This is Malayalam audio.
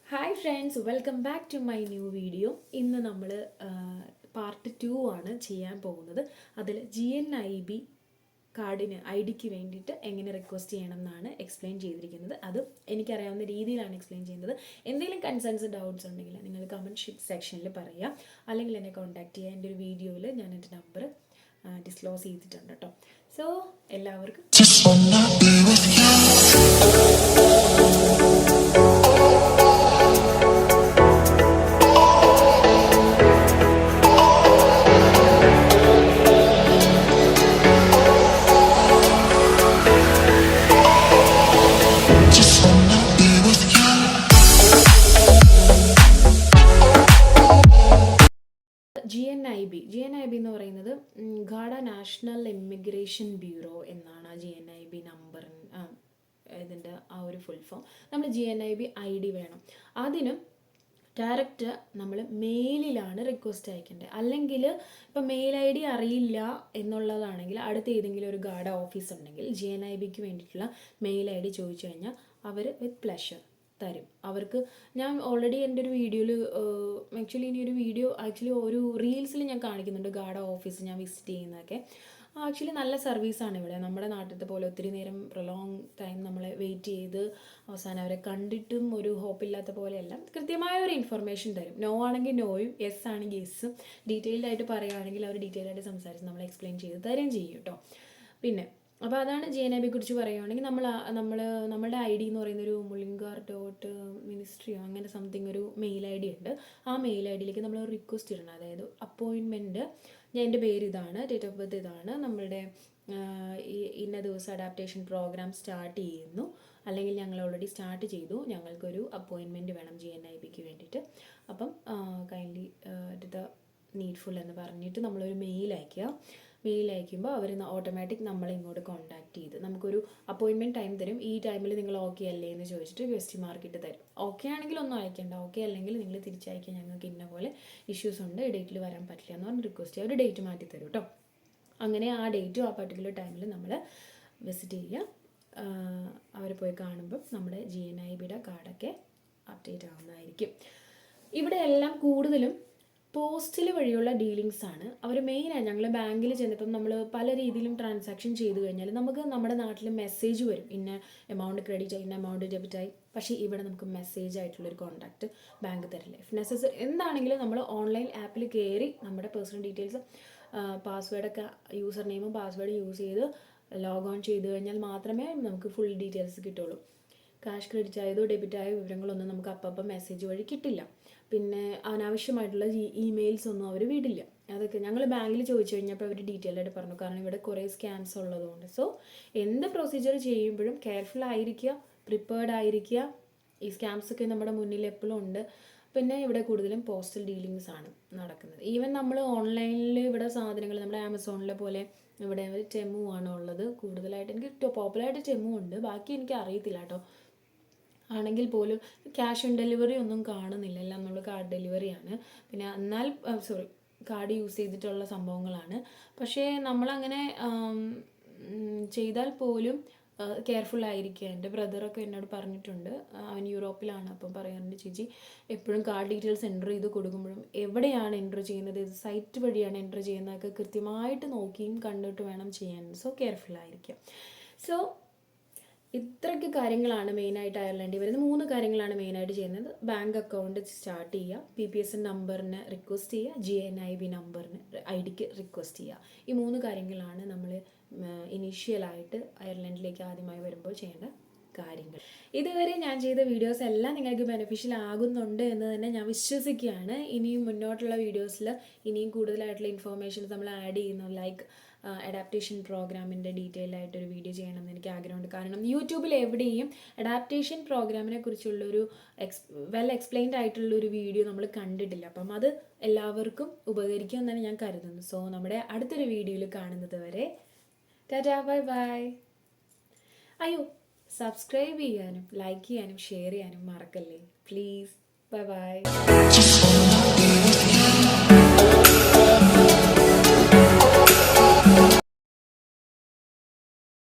Hi friends, welcome back to my new video. ഇന്ന് നമ്മൾ പാർട്ട് 2 ആണ് ചെയ്യാൻ പോകുന്നത്. അതിൽ GNIB കാർഡിന് ഐഡിക്ക് വേണ്ടിയിട്ട് എങ്ങനെ റിക്വസ്റ്റ് ചെയ്യണം എന്നാണ് എക്സ്പ്ലെയിൻ ചെയ്തിരിക്കുന്നത്. അത് എനിക്കറിയാവുന്ന രീതിയിലാണ് എക്സ്പ്ലെയിൻ ചെയ്യുന്നത്. എന്തെങ്കിലും കൺസേൺസ് ഡൗട്ട്സ് ഉണ്ടെങ്കിൽ നിങ്ങൾ കമൻറ്റ് സെക്ഷനിൽ പറയുക, അല്ലെങ്കിൽ എന്നെ കോൺടാക്ട് ചെയ്യുക. എൻ്റെ ഒരു വീഡിയോയിൽ ഞാൻ എൻ്റെ നമ്പർ ഡിസ്ക്ലോസ് ചെയ്തിട്ടുണ്ട് കേട്ടോ. സോ എല്ലാവർക്കും GNIB എന്ന് പറയുന്നത് ഗാഡ നാഷണൽ ഇമിഗ്രേഷൻ ബ്യൂറോ എന്നാണ് GNIB നമ്പർ, ഇതിൻ്റെ ആ ഒരു ഫുൾ ഫോം. നമ്മൾ GNIB ID വേണം. അതിനും ഡയറക്റ്റ് നമ്മൾ മെയിലിലാണ് റിക്വസ്റ്റ് അയക്കേണ്ടത്. അല്ലെങ്കിൽ ഇപ്പോൾ മെയിൽ ID അറിയില്ല എന്നുള്ളതാണെങ്കിൽ അടുത്ത ഏതെങ്കിലും ഒരു ഗാഡ ഓഫീസ് ഉണ്ടെങ്കിൽ GNIBക്ക് വേണ്ടിയിട്ടുള്ള മെയിൽ ID ചോദിച്ചു കഴിഞ്ഞാൽ അവർ വിത്ത് പ്ലഷർ തരും. അവർക്ക് ഞാൻ ഓൾറെഡി എൻ്റെ ഒരു വീഡിയോയിൽ ഇനി ഒരു വീഡിയോ ഒരു റീൽസിൽ ഞാൻ കാണിക്കുന്നുണ്ട് ഗാഡ ഓഫീസ് ഞാൻ വിസിറ്റ് ചെയ്യുന്നതൊക്കെ. നല്ല സർവീസാണ് ഇവിടെ. നമ്മുടെ നാട്ടിലത്തെ പോലെ ഒത്തിരി നേരം പ്രൊലോങ് ടൈം നമ്മളെ വെയിറ്റ് ചെയ്ത് അവസാനം അവരെ കണ്ടിട്ടും ഒരു ഹോപ്പില്ലാത്ത പോലെയല്ല. കൃത്യമായ ഒരു ഇൻഫർമേഷൻ തരും. നോ ആണെങ്കിൽ നോയും, യെസ് ആണെങ്കിൽ യെസ്സും. ഡീറ്റെയിൽഡ് ആയിട്ട് പറയുകയാണെങ്കിൽ അവർ ഡീറ്റെയിൽ ആയിട്ട് സംസാരിച്ച് നമ്മളെ എക്സ്പ്ലെയിൻ ചെയ്ത് തരുകയും ചെയ്യും കേട്ടോ. പിന്നെ അപ്പോൾ അതാണ് GNIB കുറിച്ച് പറയുകയാണെങ്കിൽ നമ്മളുടെ ID എന്ന് പറയുന്നൊരു മുളിങ്കാർ .ministry അങ്ങനെ സംതിങ് ഒരു മെയിൽ ID ഉണ്ട്. ആ മെയിൽ IDയിലേക്ക് നമ്മൾ റിക്വസ്റ്റ് ഇടണം. അതായത് അപ്പോയിൻമെൻറ്റ്, എൻ്റെ പേര് ഇതാണ്, ഡേറ്റ് ഓഫ് ബർത്ത് ഇതാണ്, നമ്മളുടെ ഇന്ന ദിവസം അഡാപ്റ്റേഷൻ പ്രോഗ്രാം സ്റ്റാർട്ട് ചെയ്യുന്നു, അല്ലെങ്കിൽ ഞങ്ങൾ ഓൾറെഡി സ്റ്റാർട്ട് ചെയ്തു, ഞങ്ങൾക്കൊരു അപ്പോയിൻമെൻറ്റ് വേണം GNIBക്ക് വേണ്ടിയിട്ട്. അപ്പം കൈൻഡ്ലി ദ നീഡ്ഫുൾ എന്ന് പറഞ്ഞിട്ട് നമ്മളൊരു മെയിൽ അയക്കുക. മെയിൽ അയക്കുമ്പോൾ അവർ ഓട്ടോമാറ്റിക് നമ്മളെ ഇങ്ങോട്ട് കോൺടാക്ട് ചെയ്ത് നമുക്കൊരു അപ്പോയിൻമെൻറ്റ് ടൈം തരും. ഈ ടൈമിൽ നിങ്ങൾ ഓക്കെ അല്ലേ എന്ന് ചോദിച്ചിട്ട് ക്വസ്റ്റ്യൻ മാർക്ക് ഇട്ട് തരും. ഓക്കെ ആണെങ്കിൽ ഒന്നും അയക്കേണ്ട, ഓക്കെ അല്ലെങ്കിൽ നിങ്ങൾ തിരിച്ചയക്കുക, ഞങ്ങൾക്ക് ഇന്ന പോലെ ഇഷ്യൂസ് ഉണ്ട്, ഈ ഡേറ്റിൽ വരാൻ പറ്റില്ല എന്ന് പറഞ്ഞ് റിക്വസ്റ്റ് ചെയ്യുക. ഒരു ഡേറ്റ് മാറ്റി തരും കേട്ടോ. അങ്ങനെ ആ ഡേറ്റും ആ പർട്ടിക്കുലർ ടൈമിൽ നമ്മൾ വിസിറ്റ് ചെയ്യുക. അവർ പോയി കാണുമ്പം നമ്മുടെ GNIBയുടെ കാർഡൊക്കെ അപ്ഡേറ്റ് ആവുന്നതായിരിക്കും. ഇവിടെ എല്ലാം കൂടുതലും പോസ്റ്റൽ വഴിയുള്ള ഡീലിങ്സ് ആണ്. അവർ മെയിനായി ഞങ്ങൾ ബാങ്കിൽ ചെന്നപ്പം നമ്മൾ പല രീതിയിലും ട്രാൻസാക്ഷൻ ചെയ്ത് കഴിഞ്ഞാൽ നമുക്ക് നമ്മുടെ നാട്ടിൽ മെസ്സേജ് വരും, ഇന്ന എമൗണ്ട് ക്രെഡിറ്റ് ആയി, ഇന്ന എമൗണ്ട് ഡെബിറ്റ് ആയി. പക്ഷേ ഇവിടെ നമുക്ക് മെസ്സേജ് ആയിട്ടുള്ളൊരു കോൺടാക്റ്റ് ബാങ്ക് തരില്ല. ഇഫ് നെസസറി എന്താണെങ്കിലും നമ്മൾ ഓൺലൈൻ ആപ്പിൽ കയറി നമ്മുടെ പേഴ്സണൽ ഡീറ്റെയിൽസ്, പാസ്വേഡൊക്കെ, യൂസർ നെയിമും പാസ്വേഡും യൂസ് ചെയ്ത് ലോഗ് ഓൺ ചെയ്ത് കഴിഞ്ഞാൽ മാത്രമേ നമുക്ക് ഫുൾ ഡീറ്റെയിൽസ് കിട്ടുള്ളൂ. ക്യാഷ് ക്രെഡിറ്റ് ആയതോ ഡെബിറ്റ് ആയോ വിവരങ്ങളൊന്നും നമുക്ക് അപ്പം മെസ്സേജ് വഴി കിട്ടില്ല. പിന്നെ അനാവശ്യമായിട്ടുള്ള ഇമെയിൽസ് ഒന്നും അവർ വിടില്ല. അതൊക്കെ ഞങ്ങൾ ബാങ്കിൽ ചോദിച്ചു കഴിഞ്ഞപ്പോൾ അവർ ഡീറ്റെയിൽ ആയിട്ട് പറഞ്ഞു. കാരണം ഇവിടെ കുറേ സ്കാംസ് ഉള്ളതുകൊണ്ട്. സോ എന്ത് പ്രൊസീജിയർ ചെയ്യുമ്പോഴും കെയർഫുൾ ആയിരിക്കുക, പ്രിപ്പേർഡ് ആയിരിക്കുക. ഈ സ്കാംസ് ഒക്കെ നമ്മുടെ മുന്നിൽ എപ്പോഴും ഉണ്ട്. പിന്നെ ഇവിടെ കൂടുതലും പോസ്റ്റൽ ഡീലിങ്സ് ആണ് നടക്കുന്നത്. ഈവൻ നമ്മൾ ഓൺലൈനിൽ ഇവിടെ സാധനങ്ങൾ നമ്മുടെ ആമസോണിലെ പോലെ ഇവിടെ ടെമു ആണ് ഉള്ളത് കൂടുതലായിട്ട്. എനിക്ക് പോപ്പുലറായിട്ട് ടെമു ഉണ്ട്, ബാക്കി എനിക്ക് അറിയത്തില്ല കേട്ടോ. ആണെങ്കിൽ പോലും ക്യാഷ് ഓൺ ഡെലിവറി ഒന്നും കാണുന്നില്ല, എല്ലാം നമ്മൾ കാർഡ് ഡെലിവറിയാണ്. പിന്നെ എന്നാൽ കാർഡ് യൂസ് ചെയ്തിട്ടുള്ള സംഭവങ്ങളാണ്. പക്ഷേ നമ്മളങ്ങനെ ചെയ്താൽ പോലും കെയർഫുൾ ആയിരിക്കുക. എൻ്റെ ബ്രദറൊക്കെ എന്നോട് പറഞ്ഞിട്ടുണ്ട്, അവൻ യൂറോപ്പിലാണ്. അപ്പം പറയാറുണ്ട്, ചേച്ചി എപ്പോഴും കാർഡ് ഡീറ്റെയിൽസ് എൻ്റർ ചെയ്ത് കൊടുക്കുമ്പോഴും എവിടെയാണ് എൻ്റർ ചെയ്യുന്നത്, ഇത് സൈറ്റ് വഴിയാണ് എൻ്റർ ചെയ്യുന്നതൊക്കെ കൃത്യമായിട്ട് നോക്കിയും കണ്ടിട്ട് വേണം ചെയ്യാൻ. സോ കെയർഫുൾ ആയിരിക്കുക. സോ ഇത്രയ്ക്ക് കാര്യങ്ങളാണ് മെയിനായിട്ട് അയർലൻഡിൽ വരുന്നത്. 3 കാര്യങ്ങളാണ് മെയിനായിട്ട് ചെയ്യുന്നത്. ബാങ്ക് അക്കൗണ്ട് സ്റ്റാർട്ട് ചെയ്യുക, PPSN നമ്പറിന് റിക്വസ്റ്റ് ചെയ്യുക, GNIB നമ്പറിന് IDക്ക് റിക്വസ്റ്റ് ചെയ്യുക. ഈ 3 കാര്യങ്ങളാണ് നമ്മൾ ഇനീഷ്യലായിട്ട് അയർലൻഡിലേക്ക് ആദ്യമായി വരുമ്പോൾ ചെയ്യേണ്ട കാര്യങ്ങൾ. ഇതുവരെ ഞാൻ ചെയ്ത വീഡിയോസ് എല്ലാം നിങ്ങൾക്ക് ബെനിഫിഷ്യൽ ആകുന്നുണ്ട് എന്ന് തന്നെ ഞാൻ വിശ്വസിക്കുകയാണ്. ഇനിയും മുന്നോട്ടുള്ള വീഡിയോസിൽ ഇനിയും കൂടുതലായിട്ടുള്ള ഇൻഫോർമേഷൻസ് നമ്മൾ ആഡ് ചെയ്യുന്നു. ലൈക്ക് അഡാപ്റ്റേഷൻ പ്രോഗ്രാമിൻ്റെ ഡീറ്റെയിൽ ആയിട്ടൊരു വീഡിയോ ചെയ്യണമെന്ന് എനിക്ക് ആഗ്രഹമുണ്ട്. കാരണം യൂട്യൂബിൽ എവിടെയും അഡാപ്റ്റേഷൻ പ്രോഗ്രാമിനെ കുറിച്ചുള്ളൊരു വെൽ എക്സ്പ്ലെയിൻഡ് ആയിട്ടുള്ളൊരു വീഡിയോ നമ്മൾ കണ്ടിട്ടില്ല. അപ്പം അത് എല്ലാവർക്കും ഉപകരിക്കുമെന്നാണ് ഞാൻ കരുതുന്നത്. സോ നമ്മുടെ അടുത്തൊരു വീഡിയോയിൽ കാണുന്നത് വരെ ടാറ്റാ, ബൈ ബൈ. അയ്യോ, സബ്സ്ക്രൈബ് ചെയ്യാനും ലൈക്ക് ചെയ്യാനും ഷെയർ ചെയ്യാനും മറക്കല്ലേ പ്ലീസ്. Bye bye.